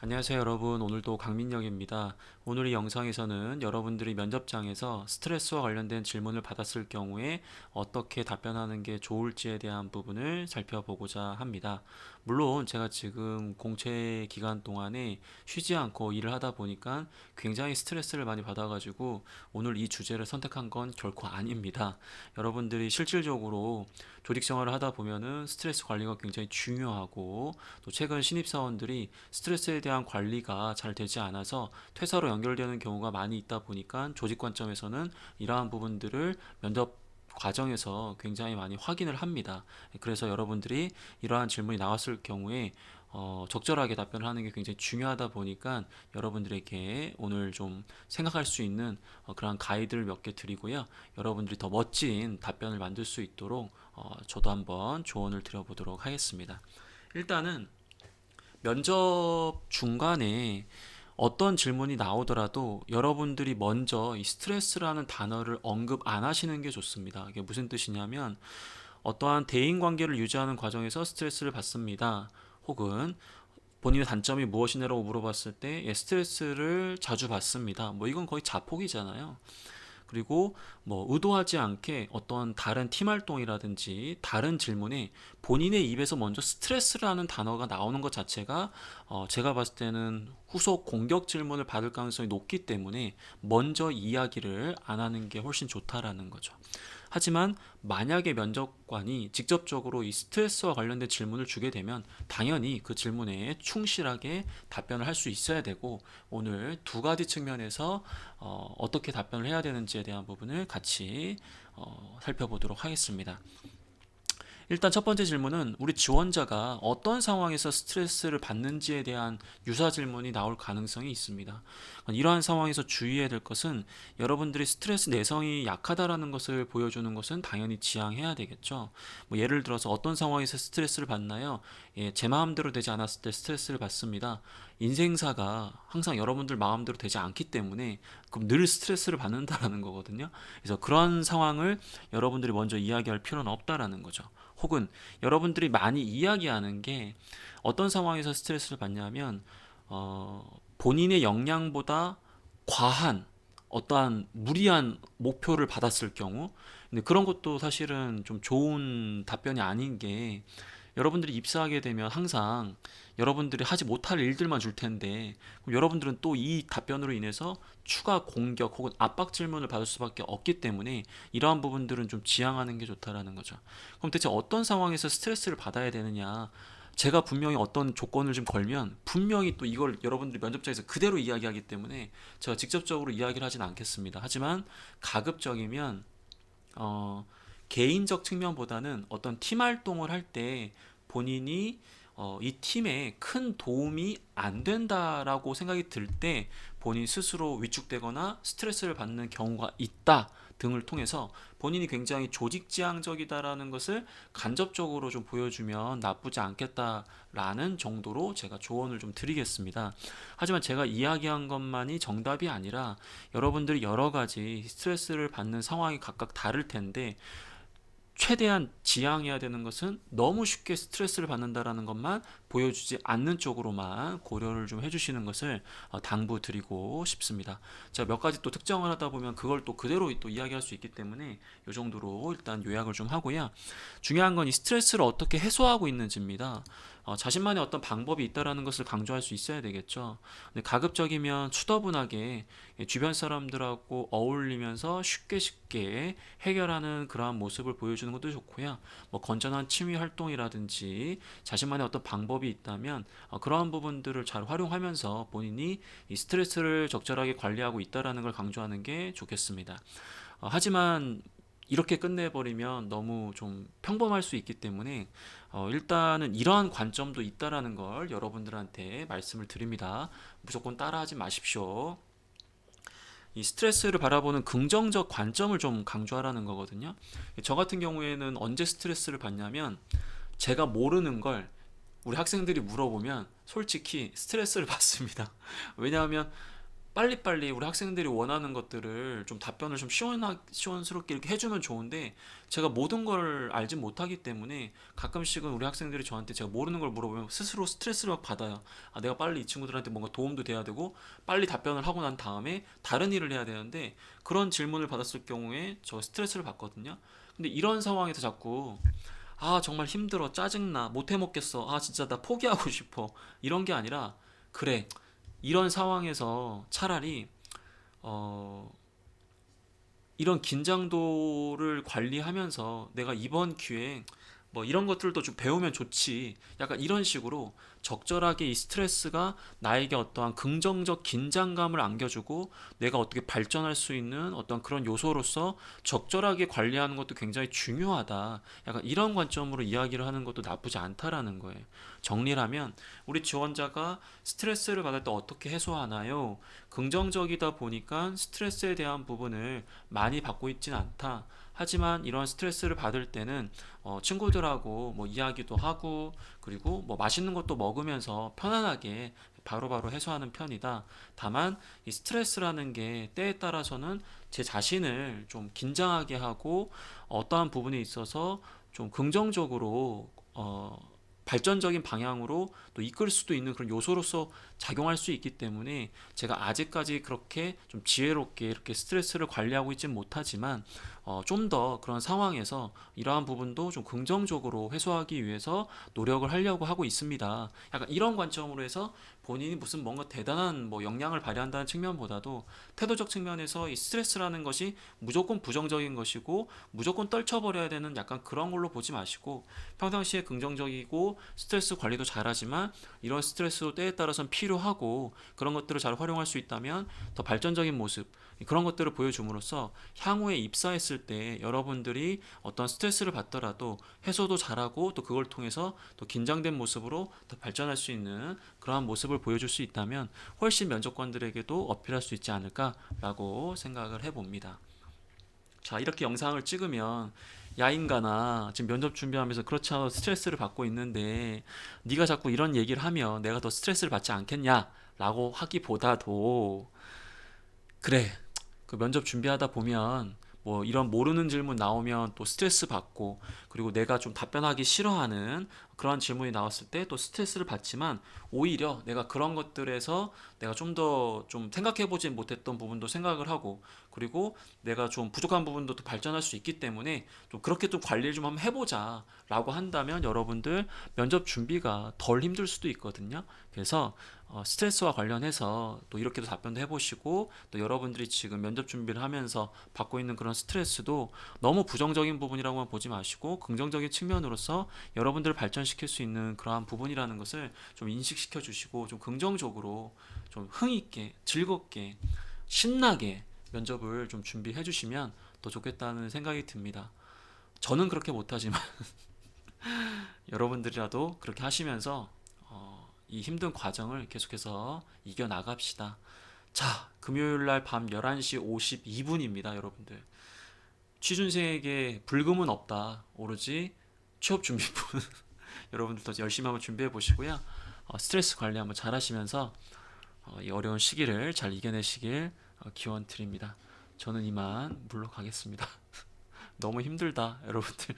안녕하세요 여러분. 오늘도 강민영입니다. 오늘 이 영상에서는 여러분들이 면접장에서 스트레스와 관련된 질문을 받았을 경우에 어떻게 답변하는 게 좋을지에 대한 부분을 살펴보고자 합니다. 물론 제가 지금 공채 기간 동안에 쉬지 않고 일을 하다 보니까 굉장히 스트레스를 많이 받아가지고 오늘 이 주제를 선택한 건 결코 아닙니다. 여러분들이 실질적으로 조직 생활을 하다 보면은 스트레스 관리가 굉장히 중요하고, 또 최근 신입사원들이 스트레스에 대한 관리가 잘 되지 않아서 퇴사로 연결되는 경우가 많이 있다 보니까 조직 관점에서는 이러한 부분들을 면접 과정에서 굉장히 많이 확인을 합니다. 그래서 여러분들이 이러한 질문이 나왔을 경우에 적절하게 답변을 하는 게 굉장히 중요하다 보니까 여러분들에게 오늘 좀 생각할 수 있는 그런 가이드를 몇 개 드리고요. 여러분들이 더 멋진 답변을 만들 수 있도록 저도 한번 조언을 드려보도록 하겠습니다. 일단은 면접 중간에 어떤 질문이 나오더라도 여러분들이 먼저 이 스트레스라는 단어를 언급 안 하시는 게 좋습니다. 이게 무슨 뜻이냐면, 어떠한 대인 관계를 유지하는 과정에서 스트레스를 받습니다. 혹은 본인의 단점이 무엇이냐고 물어봤을 때 스트레스를 자주 받습니다. 뭐 이건 거의 자폭이잖아요. 그리고 뭐 의도하지 않게 어떤 다른 팀 활동이라든지 다른 질문에 본인의 입에서 먼저 스트레스라는 단어가 나오는 것 자체가 제가 봤을 때는 후속 공격 질문을 받을 가능성이 높기 때문에 먼저 이야기를 안 하는 게 훨씬 좋다라는 거죠. 하지만 만약에 면접관이 직접적으로 이 스트레스와 관련된 질문을 주게 되면 당연히 그 질문에 충실하게 답변을 할 수 있어야 되고, 오늘 두 가지 측면에서 떻게 답변을 해야 되는지에 대한 부분을 같이 살펴보도록 하겠습니다. 일단 첫 번째 질문은 우리 지원자가 어떤 상황에서 스트레스를 받는지에 대한 유사 질문이 나올 가능성이 있습니다. 이러한 상황에서 주의해야 될 것은, 여러분들이 스트레스 내성이 약하다라는 것을 보여주는 것은 당연히 지양해야 되겠죠. 뭐 예를 들어서 어떤 상황에서 스트레스를 받나요? 제 마음대로 되지 않았을 때 스트레스를 받습니다. 인생사가 항상 여러분들 마음대로 되지 않기 때문에 그럼 늘 스트레스를 받는다라는 거거든요. 그래서 그런 상황을 여러분들이 먼저 이야기할 필요는 없다라는 거죠. 혹은 여러분들이 많이 이야기하는 게, 어떤 상황에서 스트레스를 받냐면 본인의 역량보다 과한 어떠한 무리한 목표를 받았을 경우. 근데 그런 것도 사실은 좀 좋은 답변이 아닌 게, 여러분들이 입사하게 되면 항상 여러분들이 하지 못할 일들만 줄 텐데, 그럼 여러분들은 또 이 답변으로 인해서 추가 공격 혹은 압박 질문을 받을 수밖에 없기 때문에 이러한 부분들은 좀 지양하는 게 좋다라는 거죠. 그럼 대체 어떤 상황에서 스트레스를 받아야 되느냐? 제가 분명히 어떤 조건을 좀 걸면 분명히 또 이걸 여러분들이 면접장에서 그대로 이야기하기 때문에 제가 직접적으로 이야기를 하진 않겠습니다. 하지만 가급적이면 어, 개인적 측면보다는 어떤 팀 활동을 할 때 본인이 이 팀에 큰 도움이 안 된다라고 생각이 들 때 본인 스스로 위축되거나 스트레스를 받는 경우가 있다 등을 통해서 본인이 굉장히 조직지향적이다라는 것을 간접적으로 좀 보여주면 나쁘지 않겠다라는 정도로 제가 조언을 좀 드리겠습니다. 하지만 제가 이야기한 것만이 정답이 아니라 여러분들이 여러 가지 스트레스를 받는 상황이 각각 다를 텐데, 최대한 지양해야 되는 것은 너무 쉽게 스트레스를 받는다라는 것만 보여주지 않는 쪽으로만 고려를 좀 해주시는 것을 당부드리고 싶습니다. 제가 몇 가지 또 특정을 하다 보면 그걸 또 그대로 또 이야기할 수 있기 때문에 이 정도로 일단 요약을 좀 하고요. 중요한 건 이 스트레스를 어떻게 해소하고 있는지입니다. 자신만의 어떤 방법이 있다라는 것을 강조할 수 있어야 되겠죠. 근데 가급적이면 추더분하게 주변 사람들하고 어울리면서 쉽게 쉽게 해결하는 그러한 모습을 보여주는 것도 좋고요. 뭐 건전한 취미 활동이라든지 자신만의 어떤 방법이 있다면 그러한 부분들을 잘 활용하면서 본인이 이 스트레스를 적절하게 관리하고 있다라는 걸 강조하는 게 좋겠습니다. 하지만 이렇게 끝내버리면 너무 좀 평범할 수 있기 때문에 일단은 이러한 관점도 있다라는 걸 여러분들한테 말씀을 드립니다. 무조건 따라하지 마십시오. 이 스트레스를 바라보는 긍정적 관점을 좀 강조하라는 거거든요. 저 같은 경우에는 언제 스트레스를 받냐면, 제가 모르는 걸 우리 학생들이 물어보면 솔직히 스트레스를 받습니다. 왜냐하면 빨리빨리 우리 학생들이 원하는 것들을 좀 답변을 좀 시원스럽게 이렇게 해주면 좋은데 제가 모든 걸 알지 못하기 때문에 가끔씩은 우리 학생들이 저한테 제가 모르는 걸 물어보면 스스로 스트레스를 막 받아요. 아, 내가 빨리 이 친구들한테 뭔가 도움도 돼야 되고 빨리 답변을 하고 난 다음에 다른 일을 해야 되는데 그런 질문을 받았을 경우에 저 스트레스를 받거든요. 근데 이런 상황에서 자꾸 아, 정말 힘들어, 짜증나, 못 해먹겠어, 아, 진짜 나 포기하고 싶어, 이런 게 아니라 그래, 이런 상황에서 차라리 어, 이런 긴장도를 관리하면서 내가 이번 기회에 뭐 이런 것들도 좀 배우면 좋지. 약간 이런 식으로 적절하게 이 스트레스가 나에게 어떠한 긍정적 긴장감을 안겨주고 내가 어떻게 발전할 수 있는 어떤 그런 요소로서 적절하게 관리하는 것도 굉장히 중요하다. 약간 이런 관점으로 이야기를 하는 것도 나쁘지 않다라는 거예요. 정리하면 우리 지원자가 스트레스를 받을 때 어떻게 해소하나요? 긍정적이다 보니까 스트레스에 대한 부분을 많이 받고 있진 않다. 하지만 이런 스트레스를 받을 때는 친구들하고 뭐 이야기도 하고 그리고 뭐 맛있는 것도 먹으면서 편안하게 바로바로 해소하는 편이다. 다만 이 스트레스라는 게 때에 따라서는 제 자신을 좀 긴장하게 하고 어떠한 부분에 있어서 좀 긍정적으로 발전적인 방향으로 또 이끌 수도 있는 그런 요소로서 작용할 수 있기 때문에 제가 아직까지 그렇게 좀 지혜롭게 이렇게 스트레스를 관리하고 있진 못하지만 좀 더 그런 상황에서 이러한 부분도 좀 긍정적으로 해소하기 위해서 노력을 하려고 하고 있습니다. 약간 이런 관점으로 해서 본인이 무슨 뭔가 대단한 뭐 역량을 발휘한다는 측면보다도 태도적 측면에서 이 스트레스라는 것이 무조건 부정적인 것이고 무조건 떨쳐버려야 되는 약간 그런 걸로 보지 마시고 평상시에 긍정적이고 스트레스 관리도 잘하지만 이런 스트레스도 때에 따라서는 필요하고 그런 것들을 잘 활용할 수 있다면 더 발전적인 모습 그런 것들을 보여줌으로써 향후에 입사했을 때 여러분들이 어떤 스트레스를 받더라도 해소도 잘하고 또 그걸 통해서 또 긴장된 모습으로 더 발전할 수 있는 그러한 모습을 보여줄 수 있다면 훨씬 면접관들에게도 어필할 수 있지 않을까라고 생각을 해봅니다. 자, 이렇게 영상을 찍으면 야 인간아 지금 면접 준비하면서 그렇지 않아도 스트레스를 받고 있는데 네가 자꾸 이런 얘기를 하면 내가 더 스트레스를 받지 않겠냐 라고 하기보다도 그래 그 면접 준비하다 보면 뭐 이런 모르는 질문 나오면 또 스트레스 받고 그리고 내가 좀 답변하기 싫어하는 그런 질문이 나왔을 때 또 스트레스를 받지만 오히려 내가 그런 것들에서 내가 좀 더 좀 생각해 보지 못했던 부분도 생각을 하고 그리고 내가 좀 부족한 부분도 또 발전할 수 있기 때문에 좀 그렇게 좀 관리를 좀 한번 해보자 라고 한다면 여러분들 면접 준비가 덜 힘들 수도 있거든요. 그래서 스트레스와 관련해서 또 이렇게도 답변도 해보시고 또 여러분들이 지금 면접 준비를 하면서 받고 있는 그런 스트레스도 너무 부정적인 부분이라고만 보지 마시고 긍정적인 측면으로서 여러분들을 발전시킬 수 있는 그러한 부분이라는 것을 좀 인식시켜 주시고 좀 긍정적으로 좀 흥있게 즐겁게 신나게 면접을 좀 준비해 주시면 더 좋겠다는 생각이 듭니다. 저는 그렇게 못하지만 여러분들이라도 그렇게 하시면서 이 힘든 과정을 계속해서 이겨나갑시다. 자, 금요일 날 밤 11시 52분입니다, 여러분들. 취준생에게 불금은 없다. 오로지 취업 준비분. 여러분들도 열심히 한번 준비해 보시고요. 스트레스 관리 한번 잘 하시면서 이 어려운 시기를 잘 이겨내시길 기원 드립니다. 저는 이만 물러가겠습니다. 너무 힘들다, 여러분들.